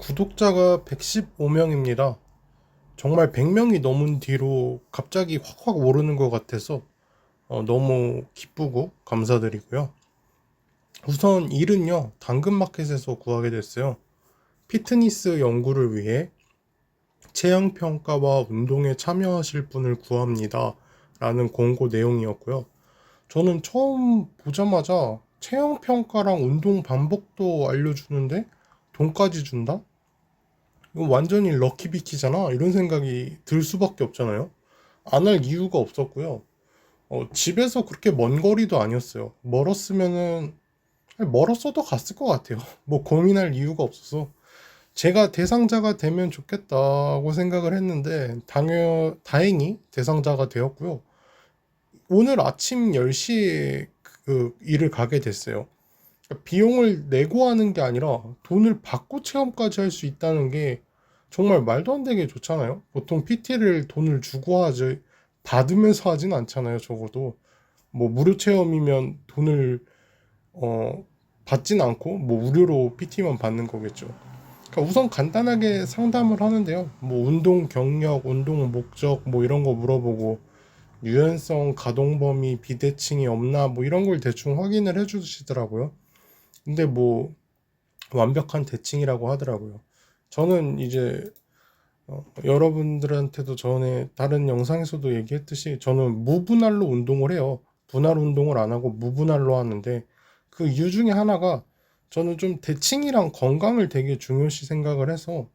구독자가 115명입니다. 정말 100명이 넘은 뒤로 갑자기 확확 오르는 것 같아서 너무 기쁘고 감사드리고요. 우선 일은요, 당근마켓에서 구하게 됐어요. 피트니스 연구를 위해 체형평가와 운동에 참여하실 분을 구합니다. 라는 공고 내용이었고요. 저는 처음 보자마자 체형평가랑 운동 방법도 알려주는데 돈까지 준다? 이거 완전히 럭키비키잖아. 이런 생각이 들 수밖에 없잖아요. 안 할 이유가 없었고요. 집에서 그렇게 먼 거리도 아니었어요. 멀었으면은, 아니, 멀었어도 갔을 것 같아요. 뭐 고민할 이유가 없어서. 제가 대상자가 되면 좋겠다고 생각을 했는데, 다행히 대상자가 되었고요. 오늘 아침 10시에 그 일을 가게 됐어요. 그러니까 비용을 내고 하는 게 아니라 돈을 받고 체험까지 할 수 있다는 게 정말 말도 안 되게 좋잖아요. 보통 PT를 돈을 주고 하지 받으면서 하진 않잖아요. 적어도 뭐 무료 체험이면 돈을 어 받진 않고 뭐 무료로 PT만 받는 거겠죠. 그러니까 우선 간단하게 상담을 하는데요. 뭐 운동 경력, 운동 목적 뭐 이런 거 물어보고 유연성, 가동 범위, 비대칭이 없나 뭐 이런 걸 대충 확인을 해주시더라고요. 근데 뭐 완벽한 대칭이라고 하더라고요. 저는 이제 여러분들한테도 전에 다른 영상에서도 얘기했듯이 저는 무분할로 운동을 해요. 분할 운동을 안 하고 무분할로 하는데 그 이유 중에 하나가 저는 좀 대칭이랑 건강을 되게 중요시 생각을 해서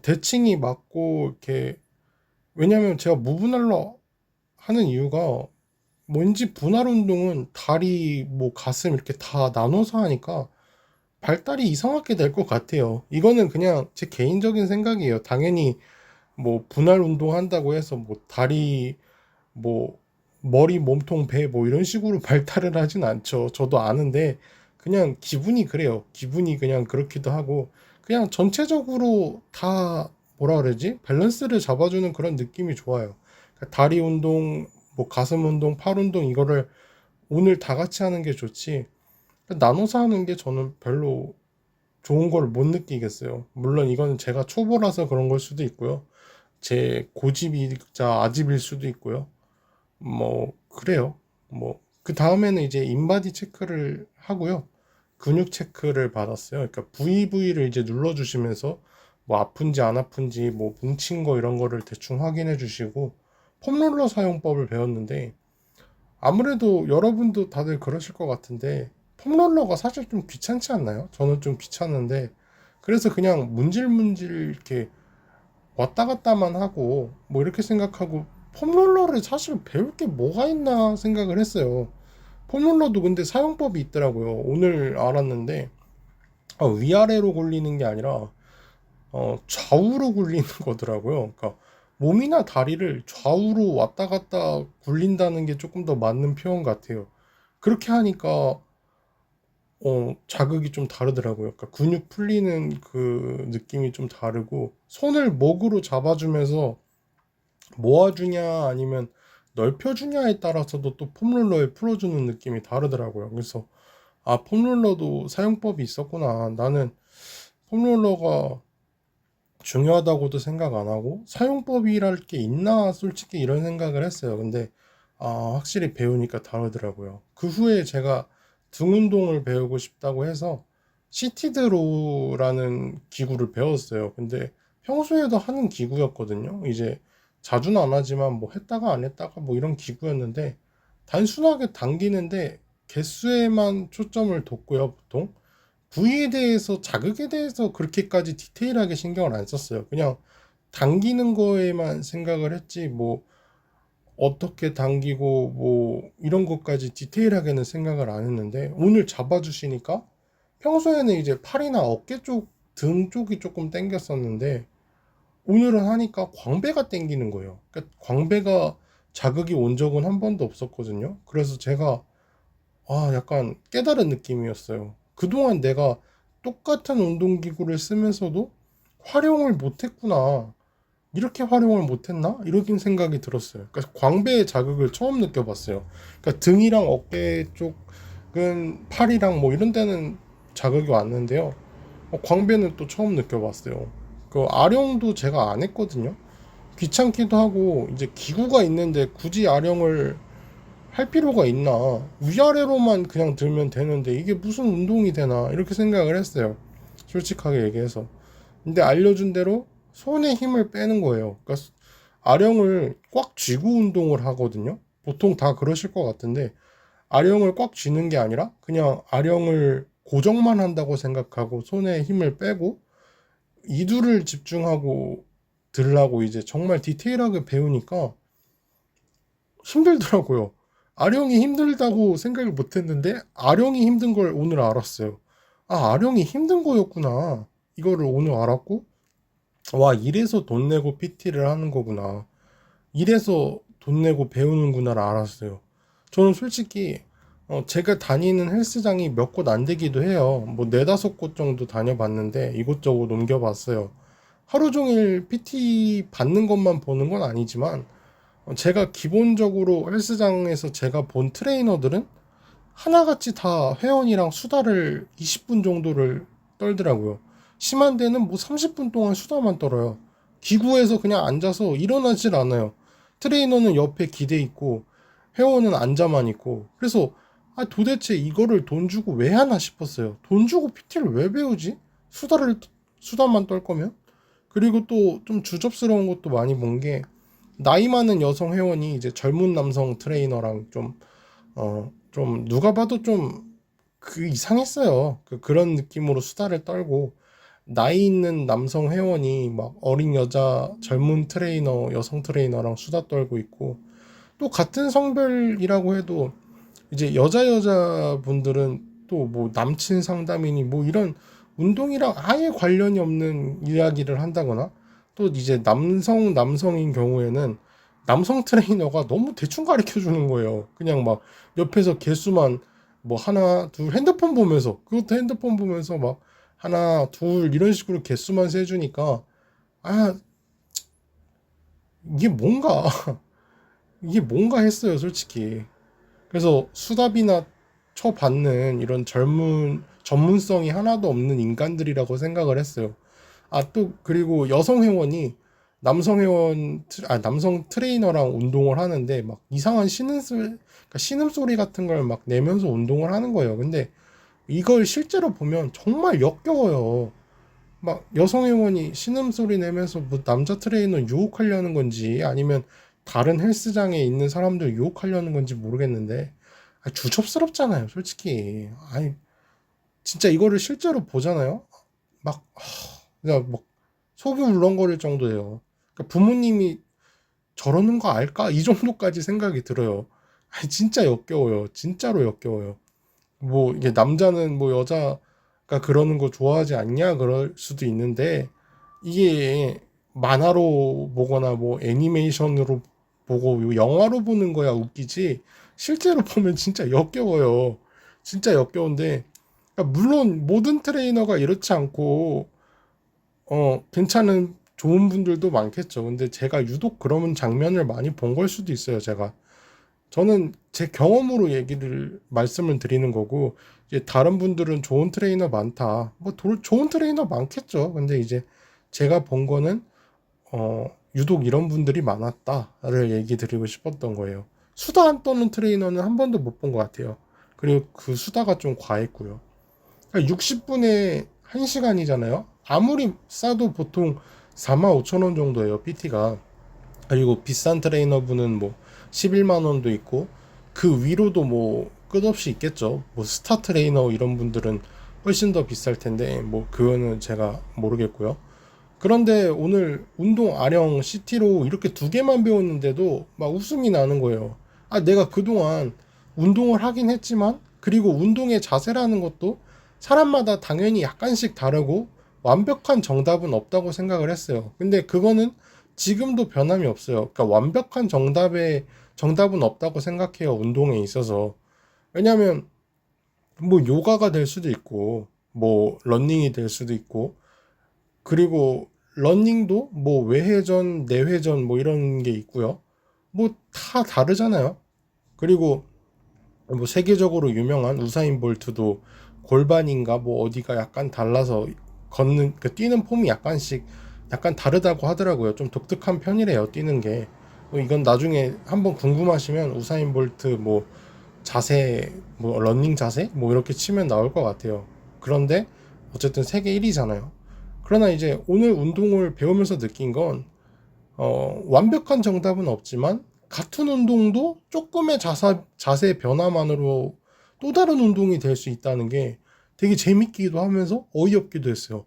대칭이 맞고 이렇게 왜냐면 제가 무분할로 하는 이유가 뭔지 분할 운동은 다리 뭐 가슴 이렇게 다 나눠서 하니까 발달이 이상하게 될 것 같아요. 이거는 그냥 제 개인적인 생각이에요. 당연히 뭐 분할 운동 한다고 해서 뭐 다리 뭐 머리 몸통 배 뭐 이런 식으로 발달을 하진 않죠. 저도 아는데 그냥 기분이 그래요. 기분이 그냥 그렇기도 하고 그냥 전체적으로 다 뭐라 그러지? 밸런스를 잡아주는 그런 느낌이 좋아요. 그러니까 다리 운동, 뭐 가슴 운동, 팔 운동 이거를 오늘 다 같이 하는 게 좋지. 나눠서 하는 게 저는 별로 좋은 걸 못 느끼겠어요. 물론 이건 제가 초보라서 그런 걸 수도 있고요. 제 고집이자 아집일 수도 있고요. 뭐 그래요. 뭐 그 다음에는 이제 인바디 체크를 하고요. 근육 체크를 받았어요. 그러니까 부위를 이제 눌러주시면서 뭐 아픈지 안 아픈지 뭐 뭉친 거 이런 거를 대충 확인해 주시고 폼롤러 사용법을 배웠는데 아무래도 여러분도 다들 그러실 것 같은데 폼롤러가 사실 좀 귀찮지 않나요? 저는 좀 귀찮은데 그래서 그냥 문질문질 이렇게 왔다 갔다만 하고 뭐 이렇게 생각하고 폼롤러를 사실 배울 게 뭐가 있나 생각을 했어요. 폼롤러도 근데 사용법이 있더라고요. 오늘 알았는데 위아래로 굴리는 게 아니라 좌우로 굴리는 거더라고요. 그러니까 몸이나 다리를 좌우로 왔다 갔다 굴린다는 게 조금 더 맞는 표현 같아요. 그렇게 하니까 자극이 좀 다르더라고요. 그러니까 근육 풀리는 그 느낌이 좀 다르고 손을 목으로 잡아주면서 모아주냐 아니면 넓혀주냐에 따라서도 또 폼롤러에 풀어주는 느낌이 다르더라고요. 그래서 폼롤러도 사용법이 있었구나. 나는 폼롤러가 중요하다고도 생각 안 하고 사용법이랄 게 있나 솔직히 이런 생각을 했어요. 근데 확실히 배우니까 다르더라고요. 그 후에 제가 등 운동을 배우고 싶다고 해서 시티드로라는 기구를 배웠어요. 근데 평소에도 하는 기구였거든요. 이제 자주는 안 하지만 뭐 했다가 안 했다가 뭐 이런 기구였는데 단순하게 당기는데 개수에만 초점을 뒀고요, 보통. 부위에 대해서 자극에 대해서 그렇게까지 디테일하게 신경을 안 썼어요. 그냥 당기는 거에만 생각을 했지 뭐 어떻게 당기고 뭐 이런 것까지 디테일하게는 생각을 안 했는데 오늘 잡아주시니까 평소에는 이제 팔이나 어깨 쪽, 등 쪽이 조금 땡겼었는데 오늘은 하니까 광배가 땡기는 거예요. 그러니까 광배가 자극이 온 적은 한 번도 없었거든요. 그래서 제가 약간 깨달은 느낌이었어요. 그동안 내가 똑같은 운동기구를 쓰면서도 활용을 못했구나. 이렇게 활용을 못했나? 이런 생각이 들었어요. 그러니까 광배의 자극을 처음 느껴봤어요. 그러니까 등이랑 어깨 쪽은 팔이랑 뭐 이런 데는 자극이 왔는데요. 광배는 또 처음 느껴봤어요. 그 아령도 제가 안 했거든요. 귀찮기도 하고 이제 기구가 있는데 굳이 아령을 할 필요가 있나? 위아래로만 그냥 들면 되는데 이게 무슨 운동이 되나 이렇게 생각을 했어요. 솔직하게 얘기해서. 근데 알려준 대로 손에 힘을 빼는 거예요. 그러니까 아령을 꽉 쥐고 운동을 하거든요. 보통 다 그러실 것 같은데 아령을 꽉 쥐는 게 아니라 그냥 아령을 고정만 한다고 생각하고 손에 힘을 빼고 이두를 집중하고 들라고 이제 정말 디테일하게 배우니까 힘들더라고요. 아령이 힘들다고 생각을 못 했는데 아령이 힘든 걸 오늘 알았어요. 아, 아령이 힘든 거였구나. 이거를 오늘 알았고, 와, 이래서 돈 내고 PT를 하는 거구나. 이래서 돈 내고 배우는구나를 알았어요. 저는 솔직히 제가 다니는 헬스장이 몇 곳 안 되기도 해요. 뭐 네다섯 곳 정도 다녀봤는데 이곳저곳 옮겨봤어요. 하루 종일 PT 받는 것만 보는 건 아니지만 제가 기본적으로 헬스장에서 제가 본 트레이너들은 하나같이 다 회원이랑 수다를 20분 정도를 떨더라고요. 심한 데는 뭐 30분 동안 수다만 떨어요. 기구에서 그냥 앉아서 일어나질 않아요. 트레이너는 옆에 기대 있고 회원은 앉아만 있고. 그래서 도대체 이거를 돈 주고 왜 하나 싶었어요. 돈 주고 PT를 왜 배우지? 수다만 떨 거면? 그리고 또 좀 주접스러운 것도 많이 본 게 나이 많은 여성 회원이 이제 젊은 남성 트레이너랑 좀 누가 봐도 좀 그 이상했어요. 그런 느낌으로 수다를 떨고 나이 있는 남성 회원이 막 어린 여자 젊은 트레이너 여성 트레이너랑 수다 떨고 있고 또 같은 성별이라고 해도 이제 여자 분들은 또 뭐 남친 상담이니 뭐 이런 운동이랑 아예 관련이 없는 이야기를 한다거나 또 이제 남성인 경우에는 남성 트레이너가 너무 대충 가르쳐 주는 거예요. 그냥 막 옆에서 개수만 뭐 하나 둘 핸드폰 보면서 그것도 핸드폰 보면서 막 하나 둘 이런 식으로 개수만 세주니까 아 이게 뭔가 이게 뭔가 했어요 솔직히. 그래서 수다비나 쳐받는 이런 전문성이 하나도 없는 인간들이라고 생각을 했어요. 또 그리고 여성 회원이 남성 트레이너랑 운동을 하는데 막 이상한 그러니까 신음소리 같은 걸 막 내면서 운동을 하는 거예요. 근데 이걸 실제로 보면 정말 역겨워요. 막 여성 회원이 신음소리 내면서 뭐 남자 트레이너 유혹하려는 건지 아니면 다른 헬스장에 있는 사람들 유혹하려는 건지 모르겠는데 주접스럽잖아요, 솔직히. 아니 진짜 이거를 실제로 보잖아요. 막 그냥 막 속이 울렁거릴 정도예요. 그러니까 부모님이 저러는 거 알까? 이 정도까지 생각이 들어요. 아니 진짜 역겨워요. 진짜로 역겨워요. 뭐 이게 남자는 뭐 여자가 그러는 거 좋아하지 않냐 그럴 수도 있는데 이게 만화로 보거나 뭐 애니메이션으로 보고 영화로 보는 거야 웃기지 실제로 보면 진짜 역겨워요. 진짜 역겨운데 그러니까 물론 모든 트레이너가 이렇지 않고 괜찮은 좋은 분들도 많겠죠. 근데 제가 유독 그런 장면을 많이 본 걸 수도 있어요. 저는 제 경험으로 말씀을 드리는 거고, 이제 다른 분들은 좋은 트레이너 많다. 뭐, 좋은 트레이너 많겠죠. 근데 이제 제가 본 거는, 유독 이런 분들이 많았다를 얘기 드리고 싶었던 거예요. 수다 안 떠는 트레이너는 한 번도 못 본 것 같아요. 그리고 그 수다가 좀 과했고요. 60분에 1시간이잖아요. 아무리 싸도 보통 4만 5천 원 정도예요, PT가. 그리고 비싼 트레이너분은 뭐 11만 원도 있고 그 위로도 뭐 끝없이 있겠죠. 뭐 스타 트레이너 이런 분들은 훨씬 더 비쌀 텐데 뭐 그거는 제가 모르겠고요. 그런데 오늘 운동 아령 CT로 이렇게 두 개만 배웠는데도 막 웃음이 나는 거예요. 내가 그동안 운동을 하긴 했지만 그리고 운동의 자세라는 것도 사람마다 당연히 약간씩 다르고 완벽한 정답은 없다고 생각을 했어요. 근데 그거는 지금도 변함이 없어요. 그러니까 완벽한 정답은 없다고 생각해요. 운동에 있어서. 왜냐하면 뭐 요가가 될 수도 있고 뭐 러닝이 될 수도 있고 그리고 러닝도 뭐 외회전, 내회전 뭐 이런 게 있고요. 뭐 다 다르잖아요. 그리고 뭐 세계적으로 유명한 우사인 볼트도 골반인가 뭐 어디가 약간 달라서 걷는 그 뛰는 폼이 약간 다르다고 하더라고요. 좀 독특한 편이래요. 뛰는 게. 이건 나중에 한번 궁금하시면 우사인 볼트 뭐 자세 뭐 러닝 자세 뭐 이렇게 치면 나올 것 같아요. 그런데 어쨌든 세계 1위잖아요. 그러나 이제 오늘 운동을 배우면서 느낀 건 완벽한 정답은 없지만 같은 운동도 조금의 자세 변화만으로 또 다른 운동이 될 수 있다는 게 되게 재밌기도 하면서 어이없기도 했어요.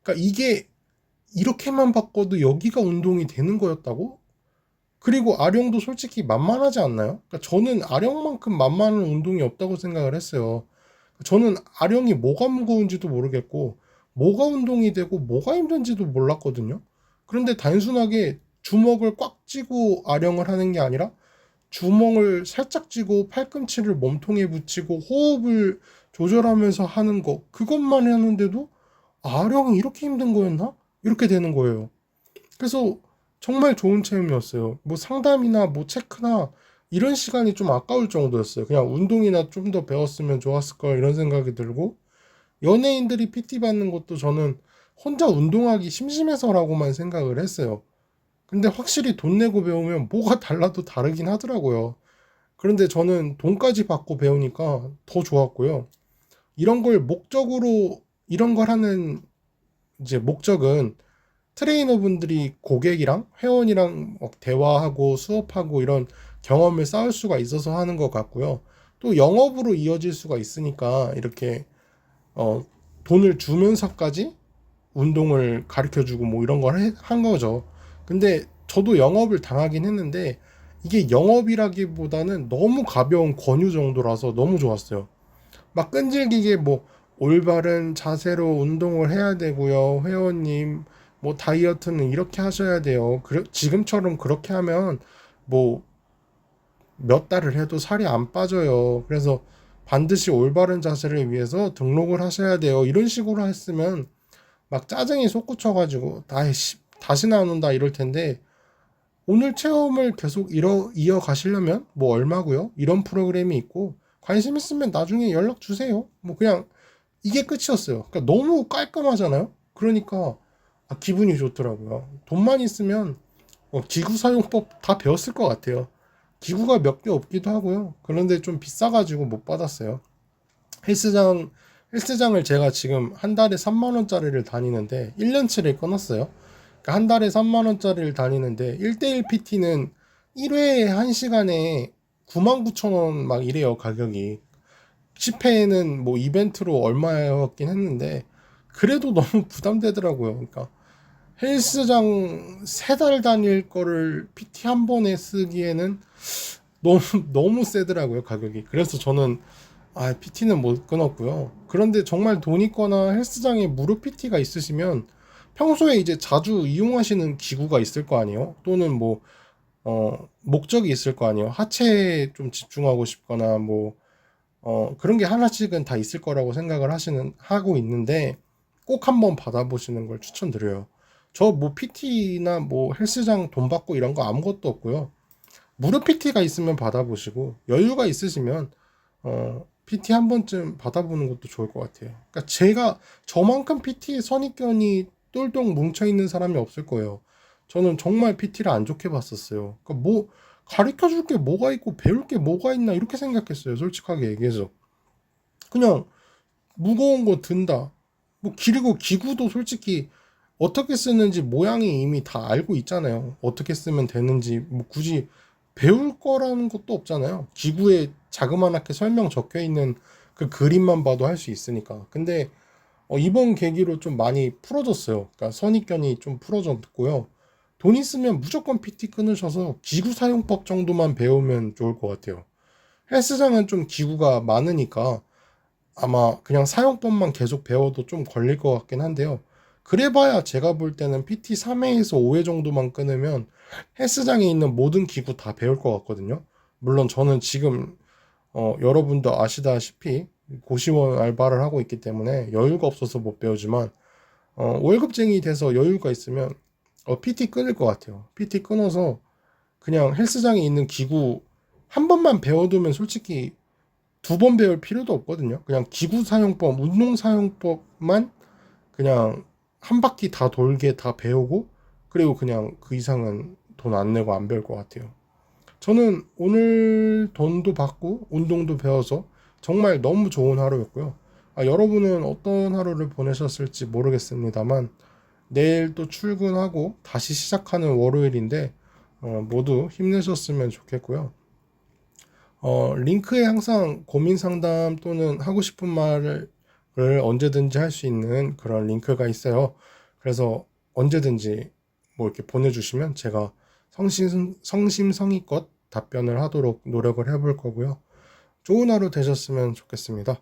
그러니까 이게 이렇게만 바꿔도 여기가 운동이 되는 거였다고? 그리고 아령도 솔직히 만만하지 않나요? 그러니까 저는 아령만큼 만만한 운동이 없다고 생각을 했어요. 저는 아령이 뭐가 무거운지도 모르겠고 뭐가 운동이 되고 뭐가 힘든지도 몰랐거든요. 그런데 단순하게 주먹을 꽉 쥐고 아령을 하는 게 아니라 주먹을 살짝 쥐고 팔꿈치를 몸통에 붙이고 호흡을 조절하면서 하는 거 그것만 하는데도 아령이 이렇게 힘든 거였나? 이렇게 되는 거예요. 그래서 정말 좋은 체험이었어요. 뭐 상담이나 뭐 체크나 이런 시간이 좀 아까울 정도였어요. 그냥 운동이나 좀 더 배웠으면 좋았을 걸 이런 생각이 들고 연예인들이 PT 받는 것도 저는 혼자 운동하기 심심해서라고만 생각을 했어요. 근데 확실히 돈 내고 배우면 뭐가 달라도 다르긴 하더라고요. 그런데 저는 돈까지 받고 배우니까 더 좋았고요. 이런 걸 목적으로 이런 걸 하는 이제 목적은 트레이너분들이 고객이랑 회원이랑 막 대화하고 수업하고 이런 경험을 쌓을 수가 있어서 하는 것 같고요. 또 영업으로 이어질 수가 있으니까 이렇게 어, 돈을 주면서까지 운동을 가르쳐 주고 뭐 이런 걸 한 거죠. 근데 저도 영업을 당하긴 했는데 이게 영업이라기보다는 너무 가벼운 권유 정도라서 너무 좋았어요. 막 끈질기게 뭐 올바른 자세로 운동을 해야 되고요. 회원님 뭐 다이어트는 이렇게 하셔야 돼요. 지금처럼 그렇게 하면 뭐 몇 달을 해도 살이 안 빠져요. 그래서 반드시 올바른 자세를 위해서 등록을 하셔야 돼요. 이런 식으로 했으면 막 짜증이 솟구쳐가지고 다시는 안 온다 이럴 텐데 오늘 체험을 계속 이어가시려면 뭐 얼마고요? 이런 프로그램이 있고 관심 있으면 나중에 연락 주세요. 뭐 그냥 이게 끝이었어요. 그러니까 너무 깔끔하잖아요. 그러니까 기분이 좋더라고요. 돈만 있으면 기구 사용법 다 배웠을 것 같아요. 기구가 몇 개 없기도 하고요. 그런데 좀 비싸가지고 못 받았어요. 헬스장 헬스장을 제가 지금 한 달에 3만 원짜리를 다니는데 1년치를 끊었어요. 그러니까 한 달에 3만 원짜리를 다니는데 1대1 PT는 1회에 1시간에 99,000원 막 이래요, 가격이. 10회에는 뭐 이벤트로 얼마였긴 했는데 그래도 너무 부담되더라고요. 그러니까 헬스장 3달 다닐 거를 PT 한 번에 쓰기에는 너무 너무 세더라고요, 가격이. 그래서 저는 PT는 못 끊었고요. 그런데 정말 돈 있거나 헬스장에 무료 PT가 있으시면 평소에 이제 자주 이용하시는 기구가 있을 거 아니에요? 또는 뭐, 목적이 있을 거 아니에요? 하체에 좀 집중하고 싶거나 뭐, 그런 게 하나씩은 다 있을 거라고 생각을 하고 있는데 꼭 한번 받아보시는 걸 추천드려요. 저 뭐 PT나 뭐 헬스장 돈 받고 이런 거 아무것도 없고요. 무료 PT가 있으면 받아보시고 여유가 있으시면 PT 한 번쯤 받아보는 것도 좋을 것 같아요. 그러니까 제가 저만큼 PT에 선입견이 똘똘 뭉쳐 있는 사람이 없을 거예요. 저는 정말 PT를 안 좋게 봤었어요. 그러니까 뭐 가르쳐 줄 게 뭐가 있고 배울 게 뭐가 있나 이렇게 생각했어요. 솔직하게 얘기해서. 그냥 무거운 거 든다. 뭐 그리고 기구도 솔직히 어떻게 쓰는지 모양이 이미 다 알고 있잖아요. 어떻게 쓰면 되는지 뭐 굳이 배울 거라는 것도 없잖아요. 기구에 자그마하게 설명 적혀 있는 그 그림만 봐도 할 수 있으니까. 근데 이번 계기로 좀 많이 풀어졌어요. 그러니까 선입견이 좀 풀어졌고요. 돈 있으면 무조건 PT 끊으셔서 기구 사용법 정도만 배우면 좋을 것 같아요. 헬스장은 좀 기구가 많으니까 아마 그냥 사용법만 계속 배워도 좀 걸릴 것 같긴 한데요. 그래봐야 제가 볼 때는 PT 3회에서 5회 정도만 끊으면 헬스장에 있는 모든 기구 다 배울 것 같거든요. 물론 저는 지금 여러분도 아시다시피 고시원 알바를 하고 있기 때문에 여유가 없어서 못 배우지만 월급쟁이 돼서 여유가 있으면 PT 끊을 것 같아요. PT 끊어서 그냥 헬스장에 있는 기구 한 번만 배워두면 솔직히 2번 배울 필요도 없거든요. 그냥 기구 사용법, 운동 사용법만 그냥 한 바퀴 다 돌게 다 배우고 그리고 그냥 그 이상은 돈 안 내고 안 배울 것 같아요. 저는 오늘 돈도 받고 운동도 배워서 정말 너무 좋은 하루였고요. 여러분은 어떤 하루를 보내셨을지 모르겠습니다만 내일 또 출근하고 다시 시작하는 월요일인데 모두 힘내셨으면 좋겠고요. 링크에 항상 고민 상담 또는 하고 싶은 말을 언제든지 할 수 있는 그런 링크가 있어요. 그래서 언제든지 뭐 이렇게 보내주시면 제가 성심성의껏 답변을 하도록 노력을 해볼 거고요. 좋은 하루 되셨으면 좋겠습니다.